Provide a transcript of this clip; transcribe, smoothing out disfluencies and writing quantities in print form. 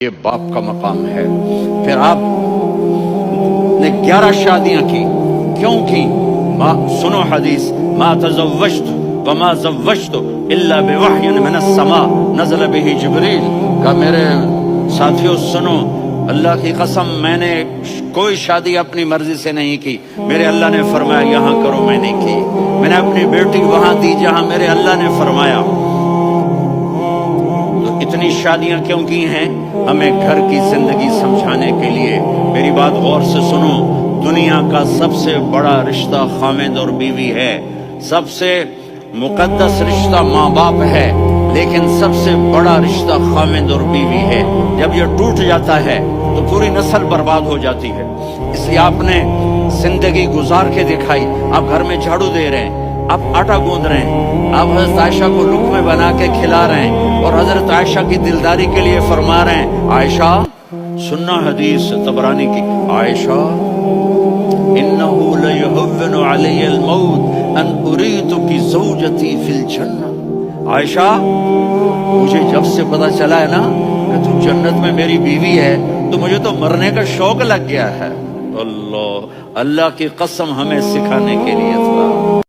یہ باپ کا مقام ہے۔ پھر آپ نے 11 شادیاں کی، کیوں کی؟ سنو حدیث، ما تزوجت وما زوجت الا بوحی من السماء نزل به جبریل، کہ میرے ساتھیوں سنو، اللہ کی قسم میں نے کوئی شادی اپنی مرضی سے نہیں کی، میرے اللہ نے فرمایا یہاں کرو، میں نے کی۔ میں نے اپنی بیٹی وہاں دی جہاں میرے اللہ نے فرمایا۔ اتنی شادیاں کیوں کی ہیں؟ ہمیں گھر کی زندگی سمجھانے کے لیے۔ میری بات غور سے سنو، دنیا کا سب سے بڑا رشتہ خاوند اور بیوی ہے، سب سے مقدس رشتہ ماں باپ ہے، لیکن سب سے بڑا رشتہ خاوند اور بیوی ہے۔ جب یہ ٹوٹ جاتا ہے تو پوری نسل برباد ہو جاتی ہے۔ اس لیے آپ نے زندگی گزار کے دکھائی۔ آپ گھر میں جھاڑو دے رہے ہیں، آپ آٹا گوندھ رہے ہیں، آپ حضرت عائشہ کو لقمے بنا کے کھلا رہے ہیں، اور حضرت عائشہ کی دلداری کے لیے فرما رہے ہیں، عائشہ سننا حدیث طبرانی کی، عائشہ انہو لیہون علی الموت ان اریتک زوجتی فی الجنہ۔ عائشہ مجھے جب سے پتا چلا ہے نا کہ تو جنت میں میری بیوی ہے، تو مجھے تو مرنے کا شوق لگ گیا ہے۔ اللہ کی قسم ہمیں سکھانے کے لیے تھا۔